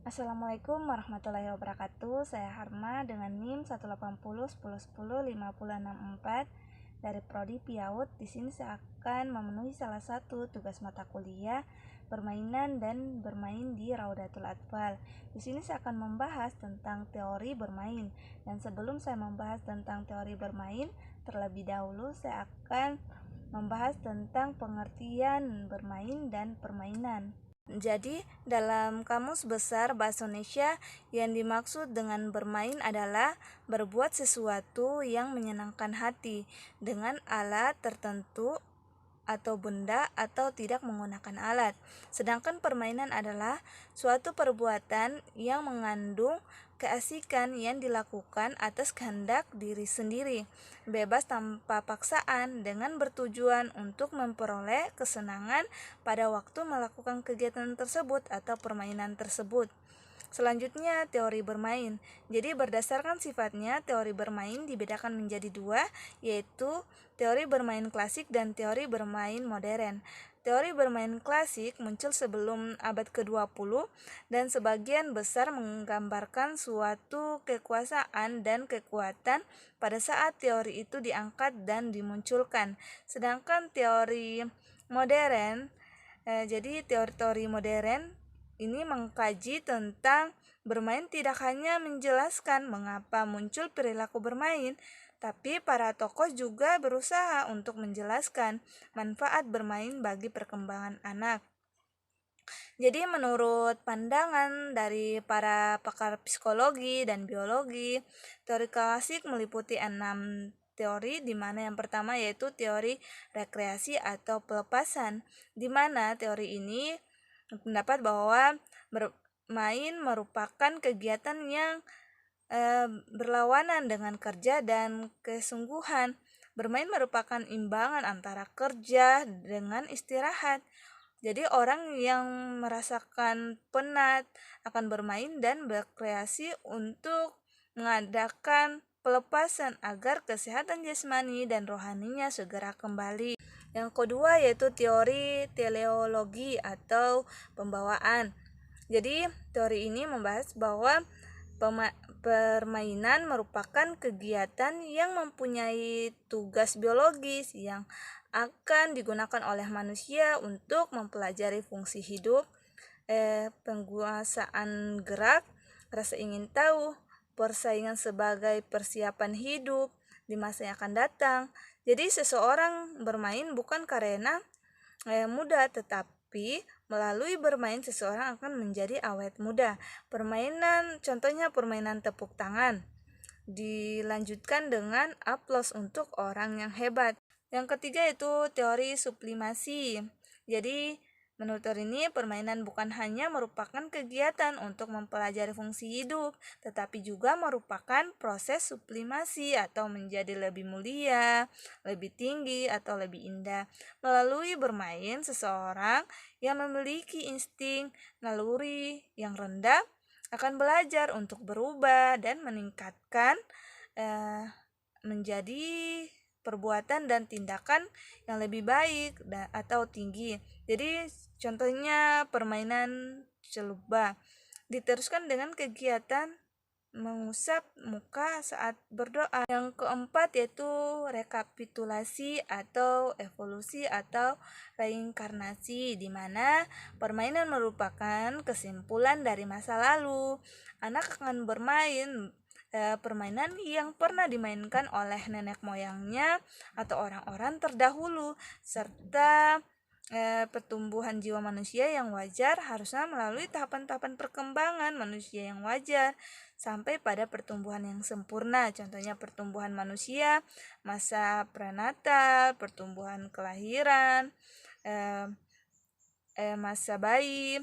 Assalamualaikum warahmatullahi wabarakatuh. Saya Harma dengan NIM 18010105064 dari Prodi PIAUD. Di sini saya akan memenuhi salah satu tugas mata kuliah permainan dan bermain di Raudatul Atfal. Di sini saya akan membahas tentang teori bermain. Dan sebelum saya membahas tentang teori bermain, terlebih dahulu saya akan membahas tentang pengertian bermain dan permainan. Jadi, dalam Kamus Besar Bahasa Indonesia, yang dimaksud dengan bermain adalah berbuat sesuatu yang menyenangkan hati dengan alat tertentu atau benda atau tidak menggunakan alat. Sedangkan permainan adalah suatu perbuatan yang mengandung keasikan yang dilakukan atas kehendak diri sendiri, bebas tanpa paksaan dengan bertujuan untuk memperoleh kesenangan pada waktu melakukan kegiatan tersebut atau permainan tersebut. Selanjutnya, teori bermain. Jadi berdasarkan sifatnya, teori bermain dibedakan menjadi dua, yaitu teori bermain klasik dan teori bermain modern. Teori bermain klasik muncul sebelum abad ke-20 dan sebagian besar menggambarkan suatu kekuasaan dan kekuatan pada saat teori itu diangkat dan dimunculkan. Sedangkan teori modern, jadi teori-teori modern ini mengkaji tentang bermain tidak hanya menjelaskan mengapa muncul perilaku bermain, tapi para tokoh juga berusaha untuk menjelaskan manfaat bermain bagi perkembangan anak. Jadi menurut pandangan dari para pakar psikologi dan biologi, teori klasik meliputi 6 teori, di mana yang pertama yaitu teori rekreasi atau pelepasan, di mana teori ini pendapat bahwa bermain merupakan kegiatan yang berlawanan dengan kerja dan kesungguhan. Bermain merupakan imbangan antara kerja dengan istirahat. Jadi orang yang merasakan penat akan bermain dan berkreasi untuk mengadakan pelepasan agar kesehatan jasmani dan rohaninya segera kembali. Yang kedua yaitu teori teleologi atau pembawaan. Jadi teori ini membahas bahwa permainan merupakan kegiatan yang mempunyai tugas biologis yang akan digunakan oleh manusia untuk mempelajari fungsi hidup, penguasaan gerak, rasa ingin tahu, persaingan sebagai persiapan hidup di masa yang akan datang. Jadi seseorang bermain bukan karena muda, tetapi melalui bermain seseorang akan menjadi awet muda. Permainan, contohnya permainan tepuk tangan, dilanjutkan dengan aplaus untuk orang yang hebat. Yang ketiga itu teori sublimasi. Jadi menurut teori ini, permainan bukan hanya merupakan kegiatan untuk mempelajari fungsi hidup, tetapi juga merupakan proses sublimasi atau menjadi lebih mulia, lebih tinggi, atau lebih indah. Melalui bermain, seseorang yang memiliki insting naluri yang rendah akan belajar untuk berubah dan meningkatkan menjadi perbuatan dan tindakan yang lebih baik atau tinggi. Jadi contohnya permainan celuba diteruskan dengan kegiatan mengusap muka saat berdoa. Yang keempat yaitu rekapitulasi atau evolusi atau reinkarnasi, di mana permainan merupakan kesimpulan dari masa lalu. Anak akan bermain permainan yang pernah dimainkan oleh nenek moyangnya atau orang-orang terdahulu, serta pertumbuhan jiwa manusia yang wajar harusnya melalui tahapan-tahapan perkembangan manusia yang wajar sampai pada pertumbuhan yang sempurna. Contohnya pertumbuhan manusia, masa prenatal, pertumbuhan kelahiran, masa bayi,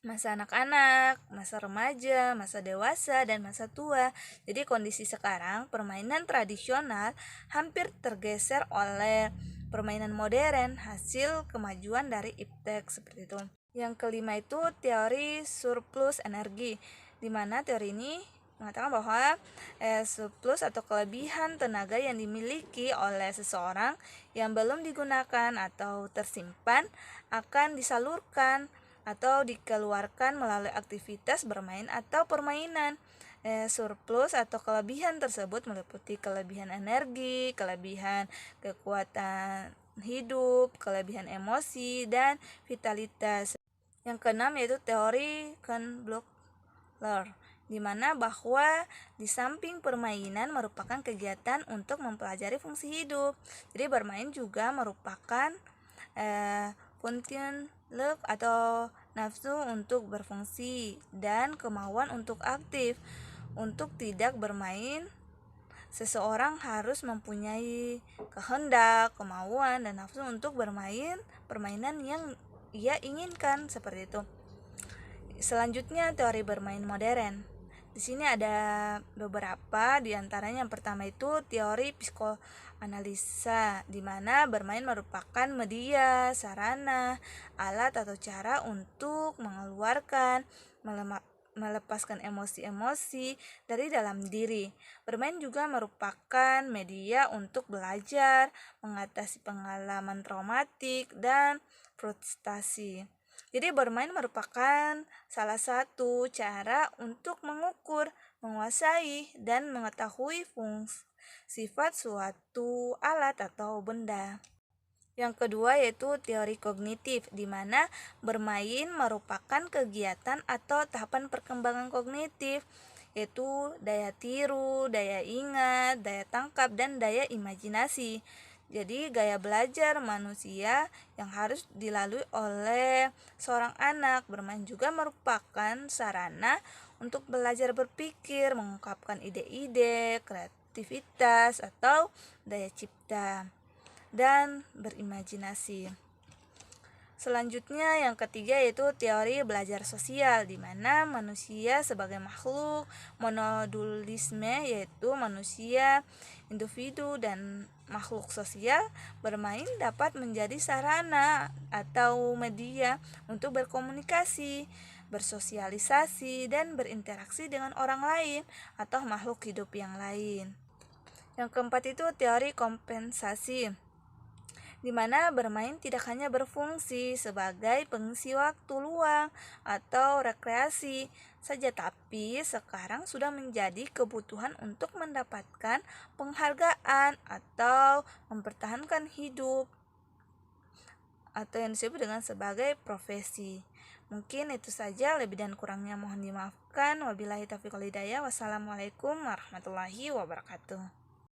masa anak-anak, masa remaja, masa dewasa, dan masa tua. Jadi kondisi sekarang permainan tradisional hampir tergeser oleh permainan modern hasil kemajuan dari iptek seperti itu. Yang kelima itu teori surplus energi, di mana teori ini mengatakan bahwa surplus atau kelebihan tenaga yang dimiliki oleh seseorang yang belum digunakan atau tersimpan akan disalurkan atau dikeluarkan melalui aktivitas bermain atau permainan. Surplus atau kelebihan tersebut meliputi kelebihan energi, kelebihan kekuatan hidup, kelebihan emosi, dan vitalitas. Yang keenam yaitu teori Kahn-Blockler, di mana bahwa di samping permainan merupakan kegiatan untuk mempelajari fungsi hidup. Jadi bermain juga merupakan function look atau nafsu untuk berfungsi dan kemauan untuk aktif. Untuk tidak bermain, seseorang harus mempunyai kehendak, kemauan, dan nafsu untuk bermain permainan yang ia inginkan, seperti itu. Selanjutnya, teori bermain modern. Di sini ada beberapa, di antaranya yang pertama itu teori psikoanalisa, di mana bermain merupakan media, sarana, alat atau cara untuk mengeluarkan, melepaskan emosi-emosi dari dalam diri. Bermain juga merupakan media untuk belajar, mengatasi pengalaman traumatik, dan frustasi. Jadi bermain merupakan salah satu cara untuk mengukur, menguasai, dan mengetahui fungsi sifat suatu alat atau benda. Yang kedua yaitu teori kognitif, di mana bermain merupakan kegiatan atau tahapan perkembangan kognitif, yaitu daya tiru, daya ingat, daya tangkap, dan daya imajinasi. Jadi gaya belajar manusia yang harus dilalui oleh seorang anak. Bermain juga merupakan sarana untuk belajar berpikir, mengungkapkan ide-ide, kreativitas, atau daya cipta, dan berimajinasi. Selanjutnya yang ketiga yaitu teori belajar sosial, di mana manusia sebagai makhluk monodualisme, yaitu manusia, individu, dan makhluk sosial. Bermain dapat menjadi sarana atau media untuk berkomunikasi, bersosialisasi, dan berinteraksi dengan orang lain atau makhluk hidup yang lain. Yang keempat itu teori kompensasi, di mana bermain tidak hanya berfungsi sebagai pengisi waktu luang atau rekreasi saja, tapi sekarang sudah menjadi kebutuhan untuk mendapatkan penghargaan atau mempertahankan hidup, atau yang disebut dengan sebagai profesi. Mungkin itu saja, lebih dan kurangnya mohon dimaafkan. Wabillahi taufiq wal hidayah. Wassalamualaikum warahmatullahi wabarakatuh.